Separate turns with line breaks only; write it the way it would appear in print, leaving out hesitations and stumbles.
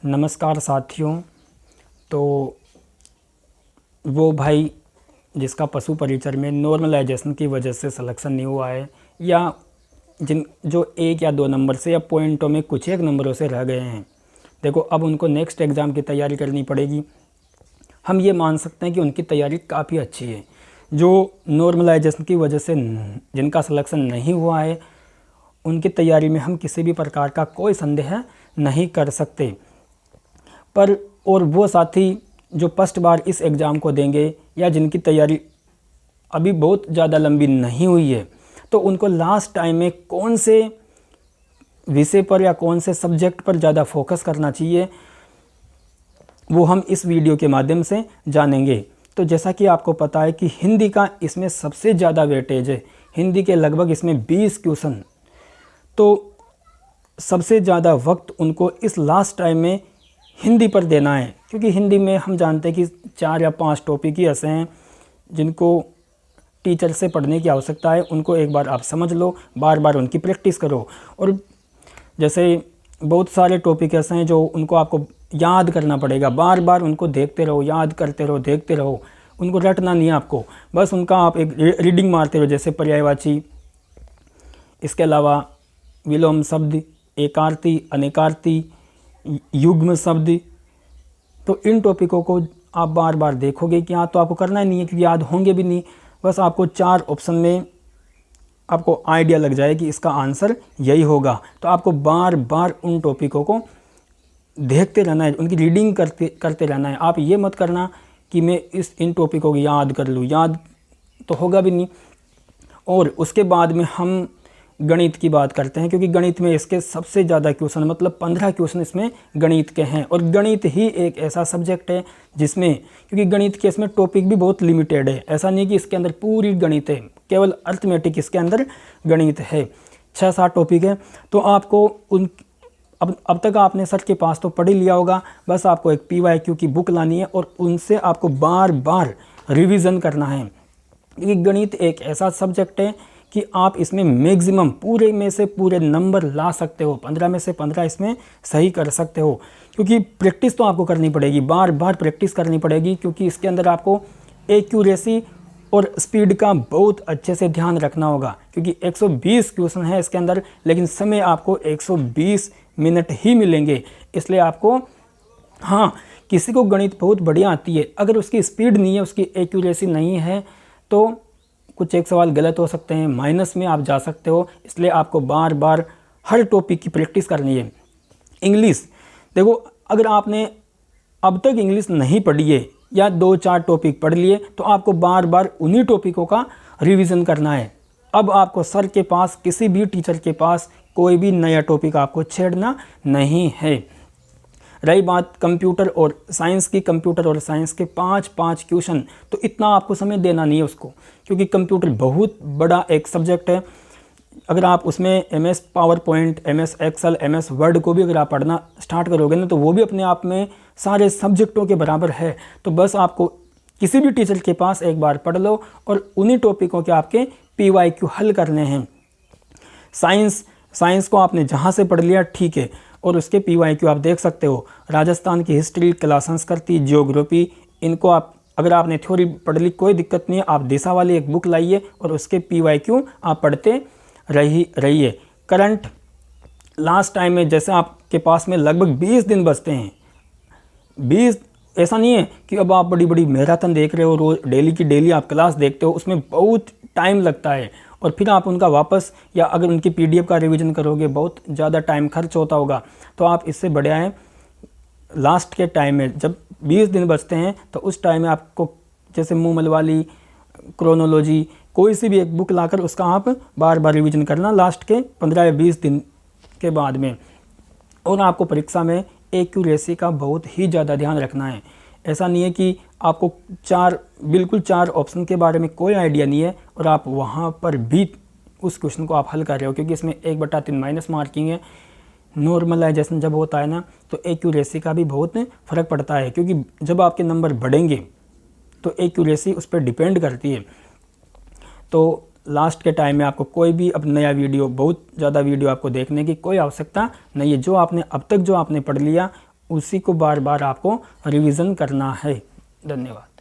नमस्कार साथियों। तो वो भाई जिसका पशु परिचर में नॉर्मलाइजेशन की वजह से सिलेक्शन नहीं हुआ है, या जिन जो 1 या 2 नंबर से या पॉइंटों में कुछ एक नंबरों से रह गए हैं, देखो अब उनको नेक्स्ट एग्ज़ाम की तैयारी करनी पड़ेगी। हम ये मान सकते हैं कि उनकी तैयारी काफ़ी अच्छी है। जो नॉर्मलाइजेशन की वजह से जिनका सिलेक्शन नहीं हुआ है, उनकी तैयारी में हम किसी भी प्रकार का कोई संदेह नहीं कर सकते। पर और वो साथी जो फर्स्ट बार इस एग्ज़ाम को देंगे या जिनकी तैयारी अभी बहुत ज़्यादा लंबी नहीं हुई है, तो उनको लास्ट टाइम में कौन से विषय पर या कौन से सब्जेक्ट पर ज़्यादा फोकस करना चाहिए, वो हम इस वीडियो के माध्यम से जानेंगे। तो जैसा कि आपको पता है कि हिंदी का इसमें सबसे ज़्यादा वेटेज है। हिंदी के लगभग इसमें 20 क्वेश्चन, तो सबसे ज़्यादा वक्त उनको इस लास्ट टाइम में हिंदी पर देना है, क्योंकि हिंदी में हम जानते हैं कि 4 या 5 टॉपिक ही ऐसे हैं जिनको टीचर से पढ़ने की आवश्यकता है। उनको एक बार आप समझ लो, बार बार उनकी प्रैक्टिस करो। और जैसे बहुत सारे टॉपिक ऐसे हैं जो उनको आपको याद करना पड़ेगा, बार बार उनको देखते रहो, याद करते रहो, देखते रहो। उनको रटना नहीं है आपको, बस उनका आप एक रीडिंग मारते रहो, जैसे पर्यायवाची, इसके अलावा विलोम शब्द, एकार्थी, अनेकार्थी, युग्म शब्द। तो इन टॉपिकों को आप बार बार देखोगे कि हाँ, तो आपको करना ही नहीं है, क्योंकि याद होंगे भी नहीं। बस आपको 4 ऑप्शन में आपको आइडिया लग जाए कि इसका आंसर यही होगा। तो आपको बार बार उन टॉपिकों को देखते रहना है, उनकी रीडिंग करते रहना है। आप ये मत करना कि मैं इन टॉपिकों को याद कर लूँ, याद तो होगा भी नहीं। और उसके बाद में हम गणित की बात करते हैं, क्योंकि गणित में इसके सबसे ज़्यादा क्वेश्चन, मतलब 15 क्वेश्चन इसमें गणित के हैं। और गणित ही एक ऐसा सब्जेक्ट है जिसमें, क्योंकि गणित के इसमें टॉपिक भी बहुत लिमिटेड है, ऐसा नहीं कि इसके अंदर पूरी गणित है, केवल अर्थमेटिक इसके अंदर गणित है। 6-7 टॉपिक है। तो आपको अब तक आपने सर के पास तो पढ़ ही लिया होगा, बस आपको एक PYQ की बुक लानी है और उनसे आपको बार बार रिवीजन करना है। क्योंकि गणित एक ऐसा सब्जेक्ट है कि आप इसमें मैक्सिमम पूरे में से पूरे नंबर ला सकते हो, 15 में से 15 इसमें सही कर सकते हो। क्योंकि प्रैक्टिस तो आपको करनी पड़ेगी, बार बार प्रैक्टिस करनी पड़ेगी, क्योंकि इसके अंदर आपको एक्यूरेसी और स्पीड का बहुत अच्छे से ध्यान रखना होगा। क्योंकि 120 क्वेश्चन है इसके अंदर, लेकिन समय आपको 120 मिनट ही मिलेंगे। इसलिए आपको, हाँ, किसी को गणित बहुत बढ़िया आती है, अगर उसकी स्पीड नहीं है, उसकी एक्यूरेसी नहीं है, तो कुछ एक सवाल गलत हो सकते हैं, माइनस में आप जा सकते हो। इसलिए आपको बार बार हर टॉपिक की प्रैक्टिस करनी है। इंग्लिश, देखो अगर आपने अब तक इंग्लिश नहीं पढ़ी है या 2-4 टॉपिक पढ़ लिए, तो आपको बार बार उन्हीं टॉपिकों का रिवीजन करना है। अब आपको सर के पास, किसी भी टीचर के पास कोई भी नया टॉपिक आपको छेड़ना नहीं है। रही बात कंप्यूटर और साइंस की, कंप्यूटर और साइंस के 5-5 क्वेश्चन, तो इतना आपको समय देना नहीं है उसको, क्योंकि कंप्यूटर बहुत बड़ा एक सब्जेक्ट है। अगर आप उसमें MS PowerPoint, MS Excel, MS Word को भी अगर आप पढ़ना स्टार्ट करोगे ना, तो वो भी अपने आप में सारे सब्जेक्टों के बराबर है। तो बस आपको किसी भी टीचर के पास एक बार पढ़ लो और उन्हीं टॉपिकों के आपके PYQ हल करने हैं। साइंस को आपने जहाँ से पढ़ लिया ठीक है, और उसके PYQ आप देख सकते हो। राजस्थान की हिस्ट्री, कला संस्कृति, ज्योग्राफी, इनको आप, अगर आपने थ्योरी पढ़ ली कोई दिक्कत नहीं है, आप दिशा वाली एक बुक लाइए और उसके PYQ आप पढ़ते रहिए। करंट लास्ट टाइम में, जैसे आपके पास में लगभग 20 दिन बचते हैं, 20, ऐसा नहीं है कि अब आप बड़ी बड़ी मैराथन देख रहे हो, रोज डेली की डेली आप क्लास देखते हो, उसमें बहुत टाइम लगता है। और फिर आप उनका वापस, या अगर उनकी PDF का रिवीजन करोगे, बहुत ज़्यादा टाइम खर्च होता होगा। तो आप इससे बढ़िया है लास्ट के टाइम में, जब 20 दिन बचते हैं, तो उस टाइम में आपको जैसे मूमल वाली, क्रोनोलॉजी, कोई सी भी एक बुक लाकर उसका आप बार बार रिवीजन करना लास्ट के 15 या 20 दिन के बाद में। और आपको परीक्षा में एक्यूरेसी का बहुत ही ज़्यादा ध्यान रखना है। ऐसा नहीं है कि आपको बिल्कुल 4 ऑप्शन के बारे में कोई आइडिया नहीं है और आप वहाँ पर भी उस क्वेश्चन को आप हल कर रहे हो, क्योंकि इसमें 1/3 माइनस मार्किंग है। नॉर्मलाइजेशन जब होता है ना, तो एक्यूरेसी का भी बहुत फ़र्क पड़ता है, क्योंकि जब आपके नंबर बढ़ेंगे तो एक्यूरेसी उस पर डिपेंड करती है। तो लास्ट के टाइम में आपको कोई भी अब नया वीडियो, बहुत ज़्यादा वीडियो आपको देखने की कोई आवश्यकता नहीं है। जो आपने अब तक जो आपने पढ़ लिया, उसी को बार बार आपको रिवीजन करना है। धन्यवाद।